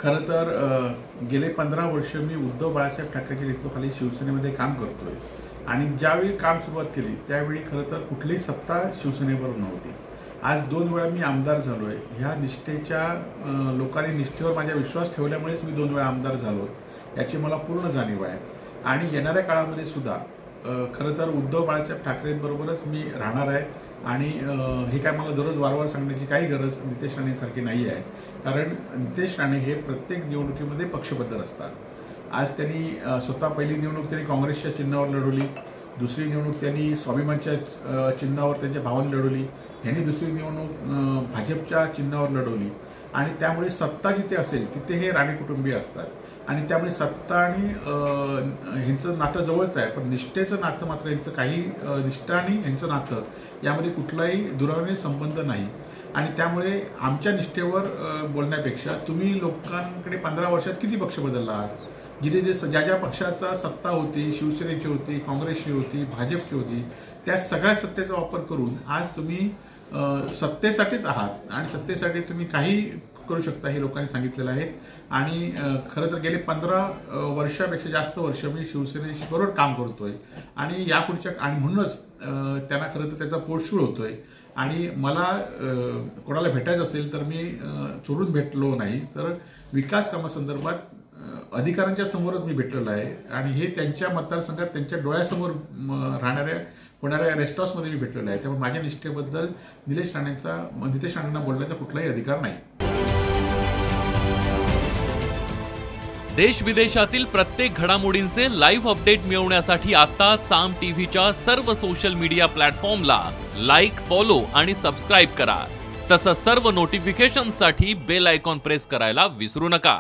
खरं तर गेले 15 वर्ष मी उद्धव बाळासाहेब ठाकरेच्या नेतृत्वाखाली शिवसेनेमध्ये काम करतोय आणि ज्यावेळी काम सुरुवात केली त्यावेळी खरं तर कुठलीही सत्ता शिवसेनेवर नव्हती. आज 2 वेळा मी आमदार झालोय. ह्या निष्ठेच्या लोकांनी निष्ठेवर माझा विश्वास ठेवल्यामुळेच मी 2 वेळा आमदार झालो याची मला पूर्ण जाणीव आहे. आणि येणाऱ्या काळामध्ये सुद्धा खरं तर उद्धव बाळासाहेब ठाकरेंबरोबरच मी राहणार आहे. आणि हे काय मला दररोज वारंवार सांगण्याची काही गरज नितेश राणेंसारखी नाही आहे, कारण नितेश राणे हे प्रत्येक निवडणुकीमध्ये पक्षबद्ध असतात. आज त्यांनी स्वतः पहिली निवडणूक त्यांनी काँग्रेसच्या चिन्हावर लढवली, दुसरी निवडणूक त्यांनी स्वाभिमानच्या चिन्हावर त्यांच्या भावांनी लढवली, यांनी दुसरी निवडणूक भाजपच्या चिन्हावर लढवली. आणि त्यामुळे सत्ता जिथे असेल तिथे हे राणे कुटुंबीय असतात आणि त्यामुळे सत्ता आणि ह्यांचं नातं जवळच आहे, पण निष्ठेचं नातं मात्र यांचं काही निष्ठा आणि ह्यांचं नातं यामध्ये कुठलाही दुरावणे संबंध नाही. आणि त्यामुळे आमच्या निष्ठेवर बोलण्यापेक्षा तुम्ही लोकांकडे 15 वर्षात किती पक्ष बदलला आहात, जिथे जे ज्या ज्या पक्षाचा सत्ता होती, शिवसेनेची होती, काँग्रेसची होती, भाजपची होती, त्या सगळ्या सत्तेचा वापर करून आज तुम्ही सत्तेसाठीच आहात आणि सत्तेसाठी तुम्ही काही करू शकता हे लोकांनी सांगितलेलं आहे. आणि खरं तर गेले 15 वर्षापेक्षा जास्त वर्ष मी शिवसेनेबरोबर काम करतोय आणि यापुढच्या आणि म्हणूनच त्यांना खरं तर त्याचा पोटशूळ होतोय. आणि मला कोणाला भेटायचं असेल तर मी चोरून भेटलो नाही, तर विकास कामासंदर्भात अधिकाऱ्यांच्या समोरच मी भेटलेलो आहे. आणि हे त्यांच्या मतदारसंघात त्यांच्या डोळ्यासमोर होणाऱ्या रेस्ट हाऊसमध्ये मी भेटलेलो आहे. त्यामुळे माझ्या निष्ठेबद्दल नितेश राणेंना बोलण्याचा कुठलाही अधिकार नाही. देश विदेशातील प्रत्येक घडामोडींचे लाईव्ह अपडेट मिळवण्यासाठी आता साम टीव्हीच्या सर्व सोशल मीडिया प्लॅटफॉर्मला लाईक, फॉलो आणि सबस्क्राईब करा. तसंच सर्व नोटिफिकेशनसाठी बेल आयकॉन प्रेस करायला विसरू नका.